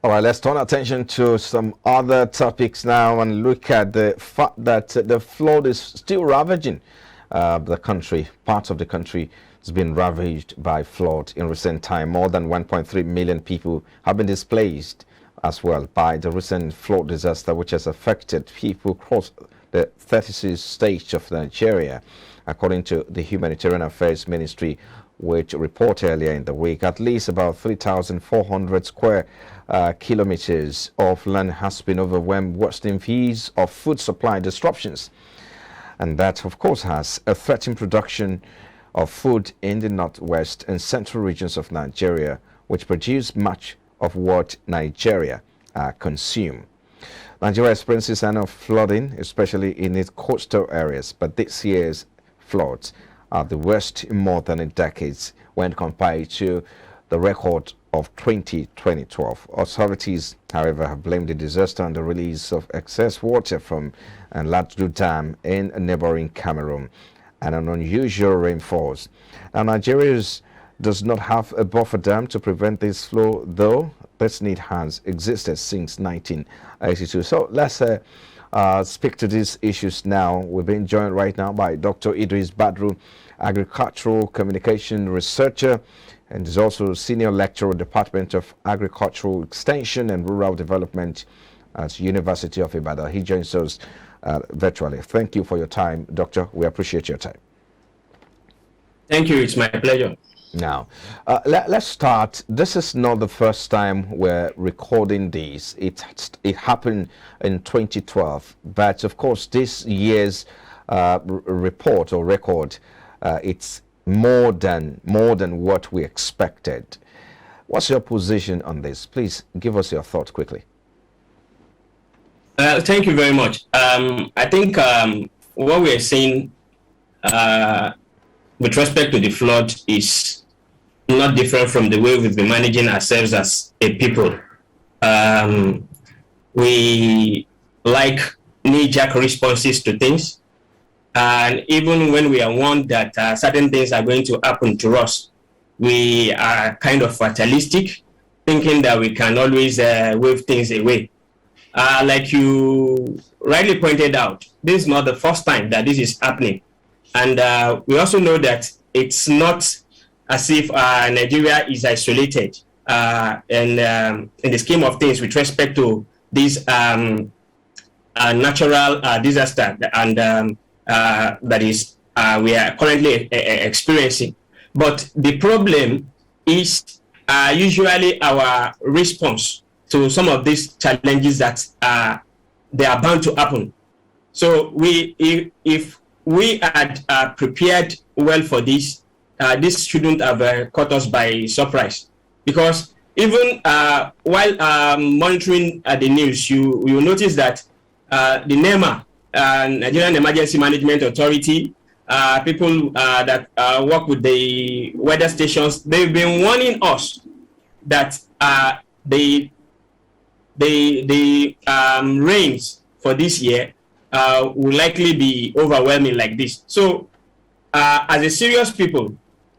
All right, let's turn attention to some other topics now and look at the fact that the flood is still ravaging the country. Parts of the country has been ravaged by flood in recent time. More than 1.3 million people have been displaced as well by the recent flood disaster, which has affected people across the 36 states of Nigeria, according to the Humanitarian Affairs Ministry, which reported earlier in the week. At least about 3,400 square kilometers of land has been overwhelmed, worsening fears of food supply disruptions. And that, of course, has threatened production of food in the northwest and central regions of Nigeria, which produce much of what Nigeria consumes. Nigeria experiences annual flooding, especially in its coastal areas, but this year's floods are the worst in more than a decade when compared to the record of 2012. Authorities, however, have blamed the disaster on the release of excess water from Ladu Dam in neighboring Cameroon and an unusual rainfall. Now, Nigeria does not have a buffer dam to prevent this flow, though this need has existed since 1982. So let's speak to these issues now. We've been joined right now by Dr. Idris Badru, agricultural communication researcher, and is also senior lecturer at the Department of Agricultural Extension and Rural Development at University of Ibadan. He joins us virtually. Thank you for your time, Doctor. We appreciate your time. Thank you. It's my pleasure. Now, let's start. This is not the first time we're recording this. It happened in 2012, but of course, this year's report or record, it's more than what we expected. What's your position on this? Please give us your thought quickly. Thank you very much. I think what we are seeing with respect to the flood is not different from the way we've been managing ourselves as a people. We like knee-jerk responses to things. And even when we are warned that certain things are going to happen to us, we are kind of fatalistic, thinking that we can always wave things away. Like you rightly pointed out, this is not the first time that this is happening. And we also know that it's not as if Nigeria is isolated in the scheme of things with respect to this natural disaster and that is we are currently experiencing. But the problem is usually our response to some of these challenges that they are bound to happen. So if we had prepared well for this, this shouldn't have caught us by surprise, because even while monitoring the news, you will notice that the NEMA, Nigerian Emergency Management Authority, people that work with the weather stations, they've been warning us that the rains for this year will likely be overwhelming like this. So as a serious people,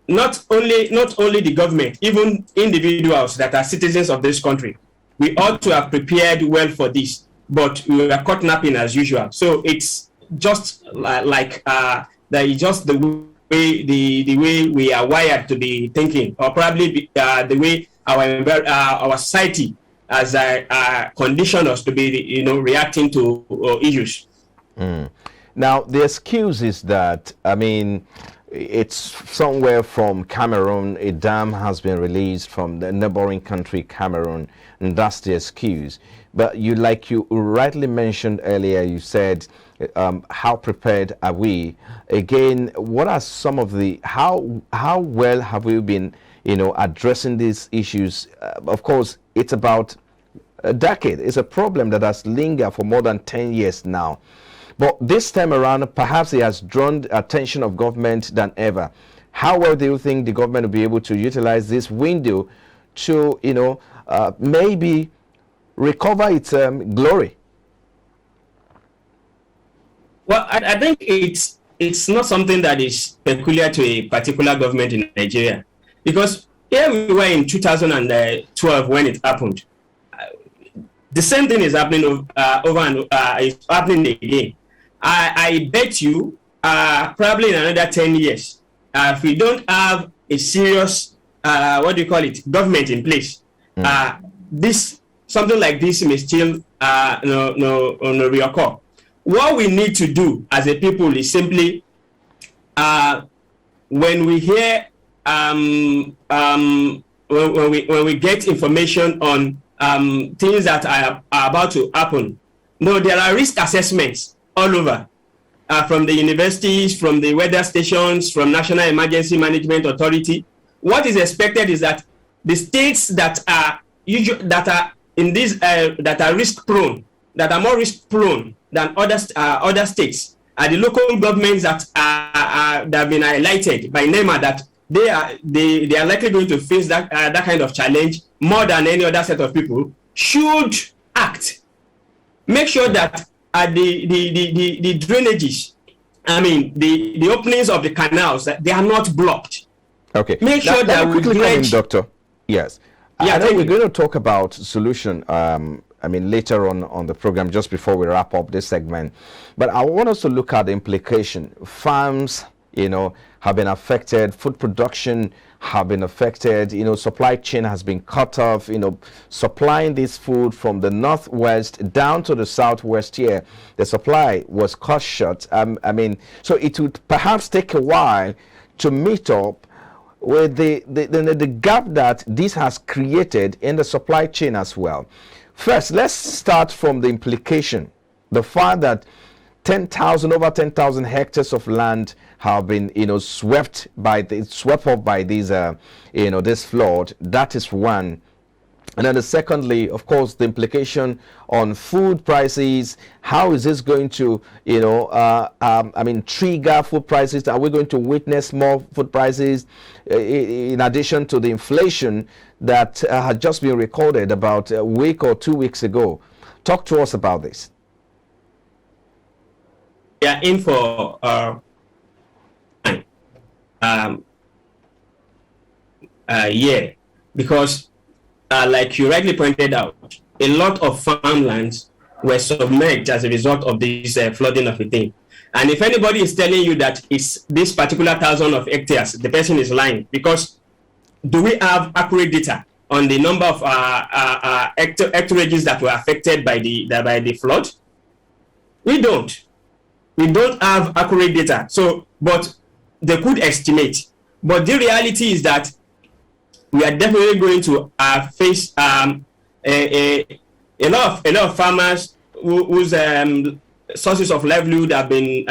not only the government, even individuals that are citizens of this country, we ought to have prepared well for this, but we are caught napping as usual. So it's just like that is just the way we are wired to be thinking, or probably the way our society has conditioned us to be, reacting to issues. Now, the excuse is that, it's somewhere from Cameroon, a dam has been released from the neighboring country, Cameroon, and that's the excuse. But you rightly mentioned earlier, you said, how prepared are we? Again, what are some of the, how well have we been, addressing these issues? Of course, it's about a decade. It's a problem that has lingered for more than 10 years now. But this time around, perhaps it has drawn the attention of government than ever. How well do you think the government will be able to utilize this window to, maybe recover its glory? Well, I think it's not something that is peculiar to a particular government in Nigeria, because here we were in 2012 when it happened. The same thing is happening over and is happening again. I bet you probably in another 10 years, if we don't have a serious, what do you call it, government in place, something like this may still no reoccur. What we need to do as a people is simply, when we hear, when we get information on things that are about to happen, no, there are risk assessments all over, from the universities, from the weather stations, from National Emergency Management Authority. What is expected is that the states that are in this that are risk prone, that are more risk prone than other states, are the local governments that have been highlighted by NEMA, that they are likely going to face that kind of challenge more than any other set of people, should act. Make sure that the drainages, I mean the openings of the canals, that they are not blocked. Okay. Make sure that we dredge. Doctor. Yes. Yeah, I know we're going to talk about solution. I mean, later on the program, just before we wrap up this segment. But I want us to look at the implication. Farms, have been affected. Food production have been affected. Supply chain has been cut off. Supplying this food from the northwest down to the southwest here, the supply was cut short. I mean, so it would perhaps take a while to meet up with the gap that this has created in the supply chain as well. First, let's start from the implication. The fact that over 10,000 hectares of land have been, swept off by these, this flood. That is one. And then secondly, of course, the implication on food prices. How is this going to, trigger food prices? Are we going to witness more food prices in addition to the inflation that had just been recorded about a week or 2 weeks ago? Talk to us about this. We are in for year, because like you rightly pointed out, a lot of farmlands were submerged as a result of this flooding of a thing. And if anybody is telling you that it's this particular 1,000 of hectares, the person is lying, because do we have accurate data on the number of hectareages that were affected by the flood? We don't. We don't have accurate data. So, but they could estimate. But the reality is that we are definitely going to face a lot of farmers whose sources of livelihood have been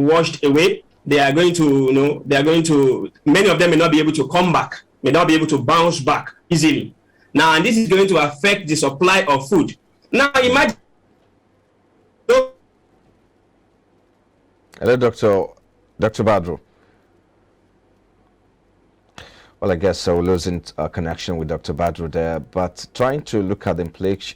washed away. They are going to, many of them may not be able to come back, may not be able to bounce back easily. Now, and this is going to affect the supply of food. Now, imagine. Hello, Dr. Badru. Well, I guess we're losing connection with Dr. Badru there, but trying to look at the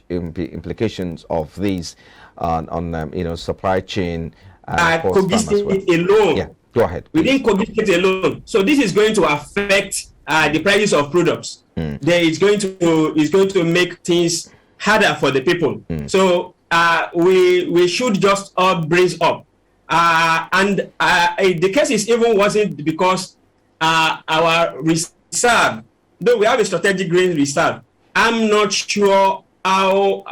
implications of these on supply chain. Kogi State alone. Yeah, go ahead. Within Kogi State alone. So this is going to affect the prices of products. It's going to make things harder for the people. So we should just all brace up. And the case is even wasn't because our reserve, though we have a strategic grain reserve, I'm not sure how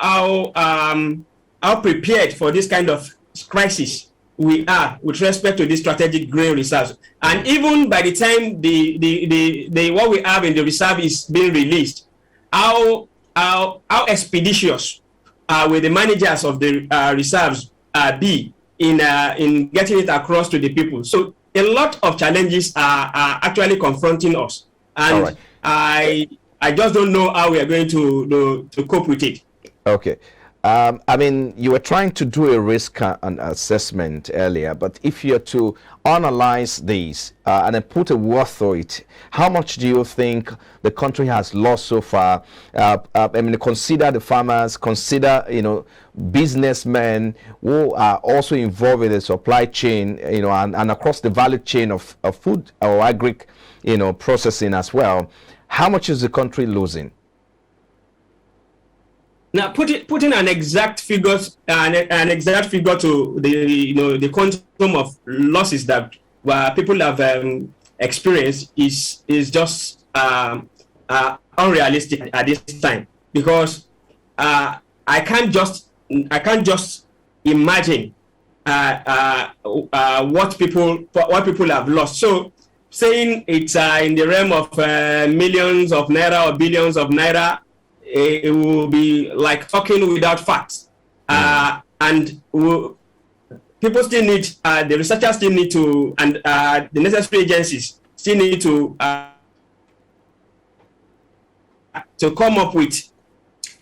prepared for this kind of crisis we are with respect to this strategic grain reserves. And even by the time the what we have in the reserve is being released, how expeditious will the managers of the reserves be in getting it across to the people? So a lot of challenges are actually confronting us, and right. I just don't know how we are going to cope with it. Okay. I mean, you were trying to do a risk assessment earlier, but if you're to analyze these and then put a word through it, how much do you think the country has lost so far? I mean, consider the farmers, consider, businessmen who are also involved in the supply chain, and across the value chain of food or agri, processing as well. How much is the country losing? Now, putting an exact figure, an exact figure to the quantum of losses that people have experienced is just unrealistic at this time, because I can't just imagine what people have lost. So saying it's in the realm of millions of naira or billions of naira, it will be like talking without facts. And people still need, the researchers still need to, and the necessary agencies still need to come up with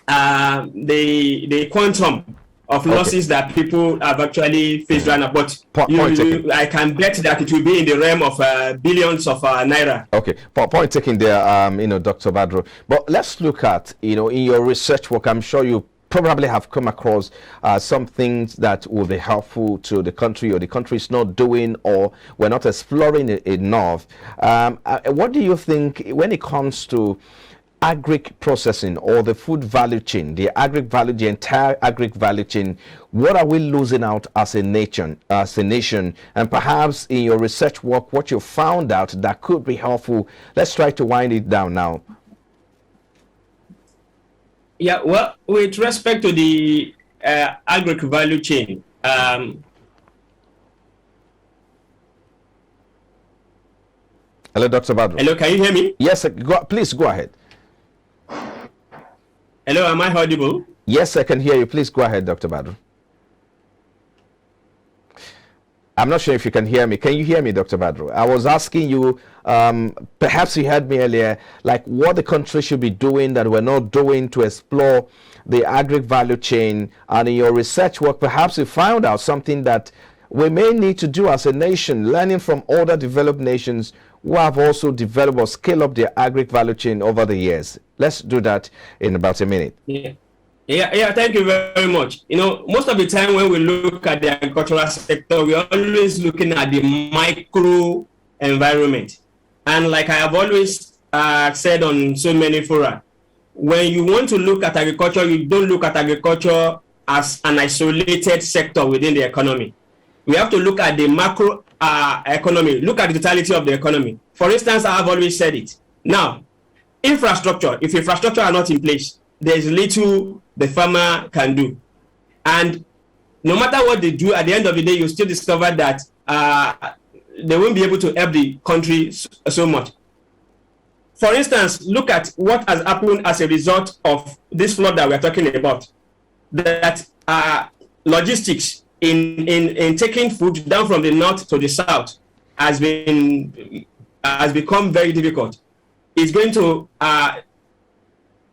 the quantum of losses that people have actually faced right now. But I can bet that it will be in the realm of billions of naira. Okay, point taken there, Dr. Badru. But let's look at, in your research work, I'm sure you probably have come across some things that will be helpful to the country, or the country is not doing, or we're not exploring it enough. What do you think when it comes to agric processing, or the food value chain, the entire agric value chain? What are we losing out as a nation? And perhaps in your research work, what you found out that could be helpful. Let's try to wind it down now. Yeah, well, with respect to the agric value chain, hello, Dr. Badru. Hello, can you hear me? Yes, please go ahead. Hello, am I audible? Yes, I can hear you. Please go ahead, Dr. Badru. I'm not sure if you can hear me. Can you hear me, Dr. Badru? I was asking you, perhaps you heard me earlier, like what the country should be doing that we're not doing to explore the agric value chain. And in your research work, perhaps you found out something that we may need to do as a nation, learning from other developed nations who have also developed or scaled up their agric value chain over the years. Let's do that in about a minute. Yeah, thank you very much. Most of the time when we look at the agricultural sector, we're always looking at the micro environment. And like I have always said on so many fora, when you want to look at agriculture, you don't look at agriculture as an isolated sector within the economy. We have to look at the macro economy, look at the totality of the economy. For instance, I have always said it. Now, infrastructure, if infrastructure are not in place, there's little the farmer can do. And no matter what they do, at the end of the day, you still discover that they won't be able to help the country so much. For instance, look at what has happened as a result of this flood that we're talking about. That logistics in taking food down from the north to the south has become very difficult. It's going to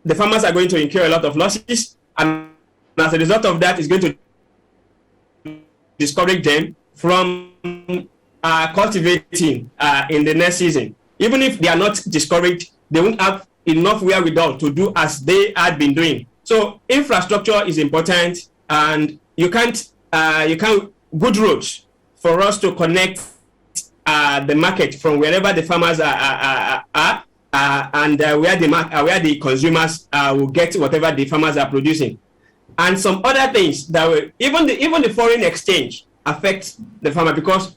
the farmers are going to incur a lot of losses, and as a result of that, it's going to discourage them from cultivating in the next season. Even if they are not discouraged, they won't have enough wherewithal to do as they had been doing. So infrastructure is important, and you can't good roads for us to connect the market from wherever the farmers are and where the consumers will get whatever the farmers are producing, and some other things that will, even the foreign exchange affects the farmer, because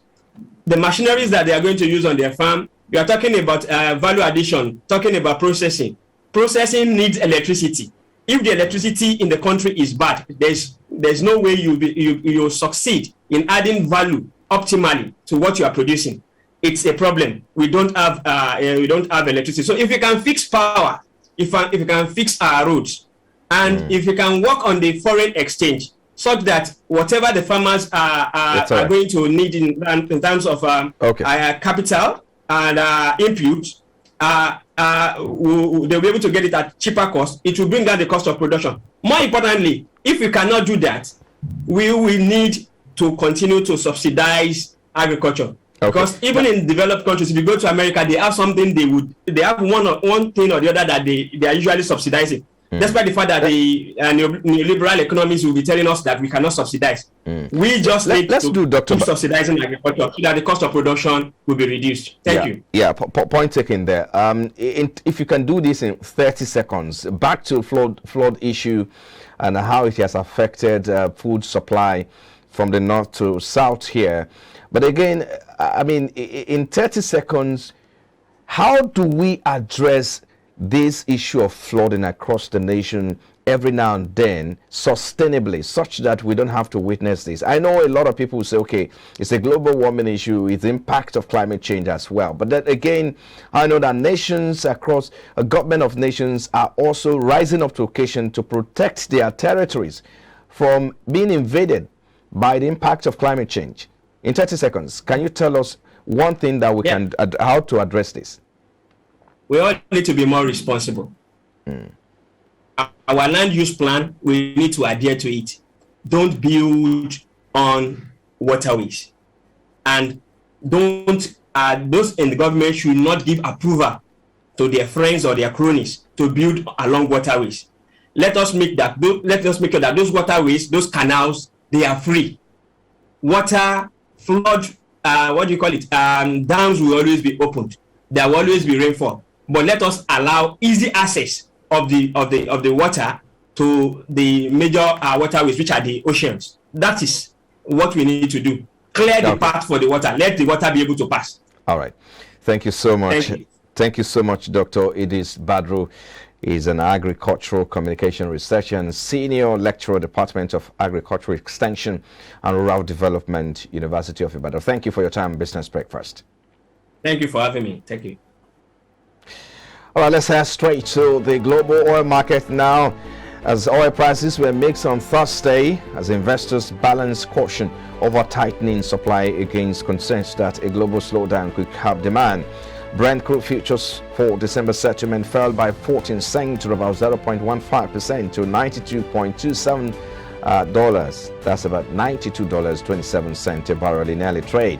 the machineries that they are going to use on their farm, we are talking about value addition, talking about processing. Processing needs electricity. If the electricity in the country is bad, there's no way you'll succeed in adding value optimally to what you are producing. It's a problem. We don't have electricity. So if you can fix power, if you can fix our roads, and if you can work on the foreign exchange, such that whatever the farmers are going to need in terms of capital and input, they'll be able to get it at cheaper cost. It will bring down the cost of production. More importantly, if we cannot do that, we will need to continue to subsidize agriculture. Because even in developed countries, if you go to America, they have something they have one thing or the other that they are usually subsidizing. Despite the fact that the neoliberal economies will be telling us that we cannot subsidize. We just need to keep subsidizing agriculture so that the cost of production will be reduced. Thank you. Yeah, point taken there. If you can do this in 30 seconds, back to flood issue. and how it has affected food supply from the north to south here. But again, I mean, in 30 seconds, how do we address this issue of flooding across the nation every now and then sustainably, such that we don't have to witness this? I know a lot of people will say, okay, it's a global warming issue, it's the impact of climate change as well. But then again, I know that nations across, a government of nations are also rising up to occasion to protect their territories from being invaded by the impact of climate change. In 30 seconds, can you tell us one thing that we can, how to address this? We all need to be more responsible. Our land use plan, we need to adhere to it. Don't build on waterways. And don't, those in the government should not give approval to their friends or their cronies to build along waterways. Let us make that, let us make sure that those waterways, those canals, they are free. Water, flood, what do you call it? Dams will always be opened. There will always be rainfall. But let us allow easy access of the water to the major waterways, which are the oceans. That is what we need to do. Clear the path for the water. Let the water be able to pass. All right. Thank you so much. Thank you so much, Dr. Idris Badru. Is an agricultural communication researcher and senior lecturer, Department of Agricultural Extension and Rural Development, University of Ibadan. Thank you for your time, Business Breakfast. Thank you for having me. Thank you. All right, let's head straight to the global oil market now, as oil prices were mixed on Thursday as investors balance caution over tightening supply against concerns that a global slowdown could curb demand. Brent crude futures for December settlement fell by 14 cents, or about 0.15% to $92.27. That's about $92.27 a barrel in early trade.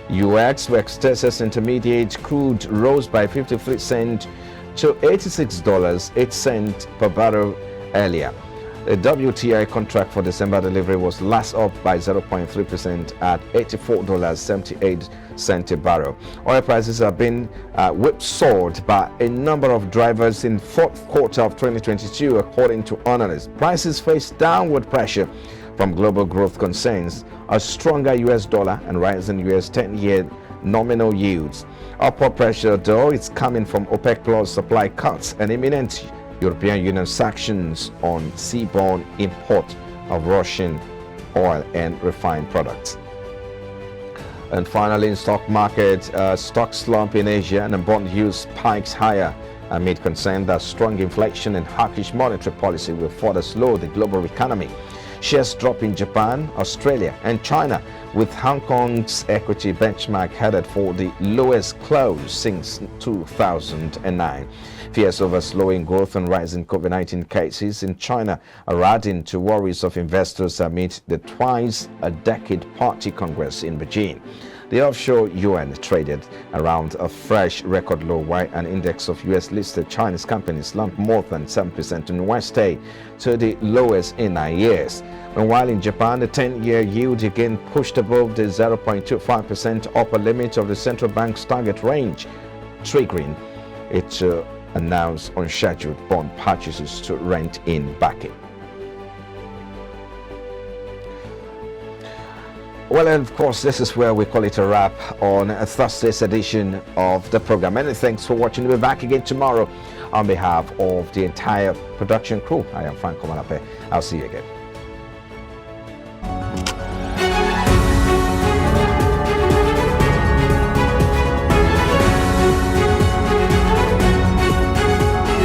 US West Texas Intermediate crude rose by 53 cents to $86.08 per barrel earlier. The WTI contract for December delivery was last up by 0.3% at $84.78 a barrel. Oil prices have been whipsawed by a number of drivers in fourth quarter of 2022, according to analysts. Prices face downward pressure from global growth concerns, a stronger US dollar and rising US 10-year nominal yields. Upward pressure, though, is coming from OPEC Plus supply cuts and imminent European Union sanctions on seaborne import of Russian oil and refined products. And finally, in stock market, stock slump in Asia and bond yield spikes higher amid concern that strong inflation and hawkish monetary policy will further slow the global economy. Shares drop in Japan, Australia, and China, with Hong Kong's equity benchmark headed for the lowest close since 2009. Fears over slowing growth and rising COVID-19 cases in China are adding to worries of investors amid the twice-a-decade Party Congress in Beijing. The offshore yuan traded around a fresh record low, while an index of US-listed Chinese companies slumped more than 7% on Wednesday to the lowest in 9 years. Meanwhile, in Japan, the 10-year yield again pushed above the 0.25% upper limit of the central bank's target range, triggering it to announce unscheduled bond purchases to rent in backing. Well, and of course, this is where we call it a wrap on a Thursday's edition of the program. Many thanks for watching. We'll be back again tomorrow on behalf of the entire production crew. I am Frank Komalape. I'll see you again.